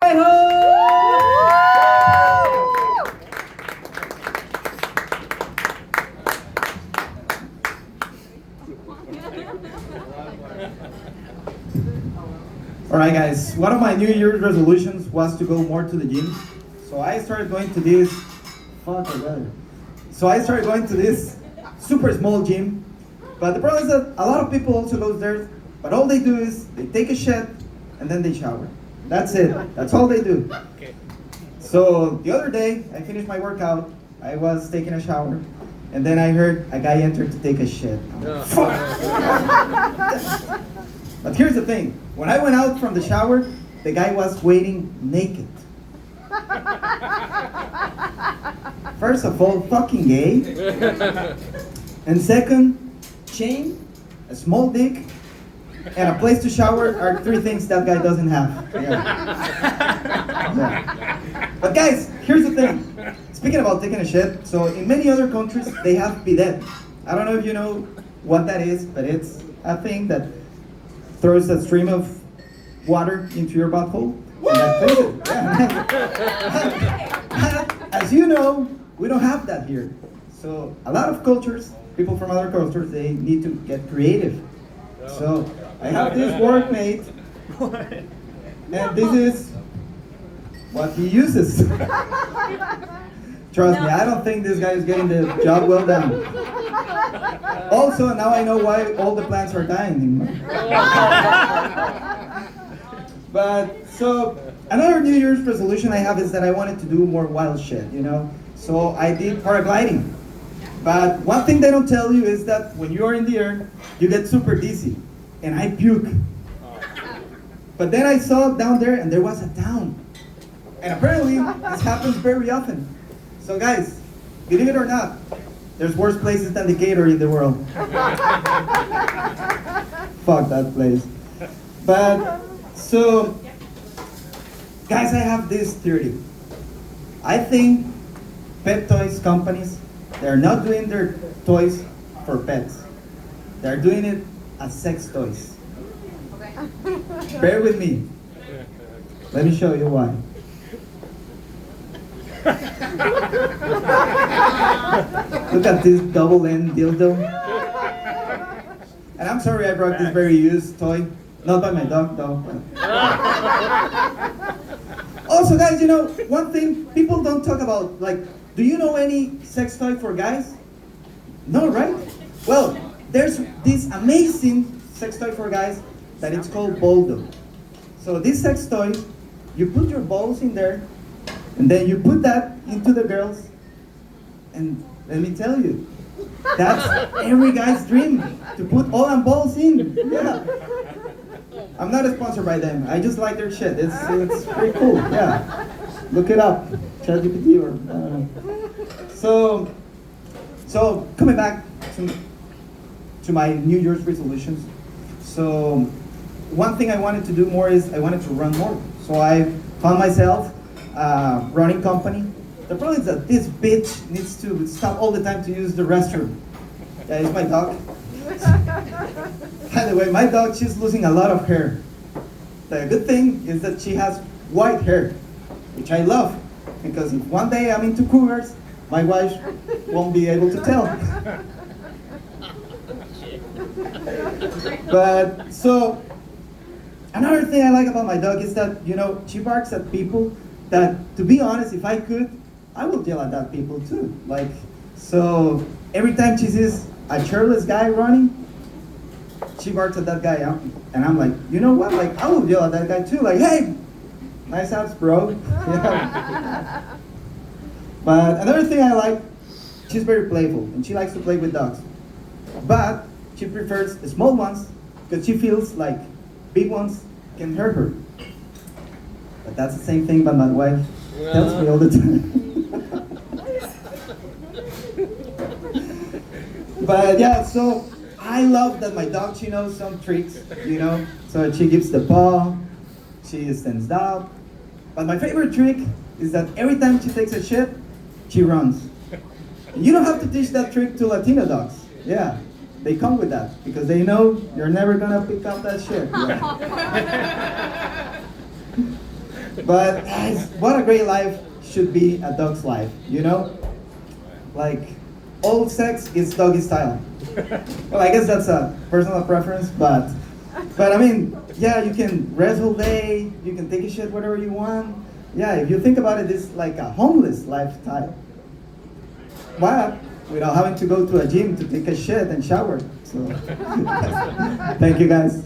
Alright guys, one of my New Year's resolutions was to go more to the gym. So I started going to this, So I started going to this super small gym. But the problem is that a lot of people also go there, but all they do is they take a shit and then they shower. That's it, that's all they do. So the other day, I finished my workout, I was taking a shower, and then I heard a guy enter to take a shit. I'm like, fuck! But here's the thing, when I went out from the shower, the guy was waiting naked. First of all, fucking gay. And second, chain, a small dick, and a place to shower are three things that guy doesn't have. Yeah. But guys, here's the thing. Speaking about taking a shit, so in many other countries, they have bidet. I don't know if you know what that is, but it's a thing that throws a stream of water into your butthole. And that fills it. Yeah. As you know, we don't have that here. So a lot of cultures, people from other cultures, they need to get creative. So I have this workmate, and this is what he uses. Trust me, I don't think this guy is getting the job well done. Also, now I know why all the plants are dying. But so another New Year's resolution I have is that I wanted to do more wild shit, you know. So I did paragliding. But one thing they don't tell you is that when you are in the air, you get super dizzy, and I puke. But then I saw down there, and there was a town. And apparently, this happens very often. So guys, believe it or not, there's worse places than Decatur in the world. Fuck that place. But, so, guys, I have this theory. I think pet toys companies, they're not doing their toys for pets. They're doing it as sex toys. Okay. Bear with me. Let me show you why. Look at this double-end dildo. And I'm sorry I brought this very used toy. Not by my dog, though. Also, guys, you know, one thing people don't talk about, like, do you know any sex toy for guys? No, right? Well, there's this amazing sex toy for guys that it's called Boldo. So this sex toy, you put your balls in there, and then you put that into the girls, and let me tell you, that's every guy's dream, to put all them balls in. Yeah. I'm not sponsored by them. I just like their shit. It's pretty cool. Yeah. Look it up. ChatGPT or I don't know. So coming back to my New Year's resolutions. So one thing I wanted to do more is I wanted to run more. So I found myself running company. The problem is that this bitch needs to stop all the time to use the restroom. Yeah, it's my dog. By the way, my dog, she's losing a lot of hair. The good thing is that she has white hair, which I love, because if one day I'm into cougars, my wife won't be able to tell. But so, another thing I like about my dog is that, you know, she barks at people that, to be honest, if I could, I would yell at that people too. Like, so every time she sees a shirtless guy running, she barks at that guy, and I'm like, you know what? Like, I would yell at that guy too. Like, hey, nice abs, bro. Yeah. But another thing I like, she's very playful, and she likes to play with dogs. But she prefers small ones because she feels like big ones can hurt her. But that's the same thing that my wife tells me all the time. But yeah, so I love that my dog, she knows some tricks, you know. So she gives the paw, she stands up. But my favorite trick is that every time she takes a shit, she runs. And you don't have to teach that trick to Latino dogs. Yeah, they come with that because they know you're never gonna pick up that shit. Yeah. But guys, what a great life should be a dog's life, you know? Like, all sex is doggy style. Well, I guess that's a personal preference, but I mean, yeah, you can rest all day, you can take a shit whatever you want. Yeah, if you think about it, it's like a homeless lifestyle. But without having to go to a gym to take a shit and shower. So, thank you guys.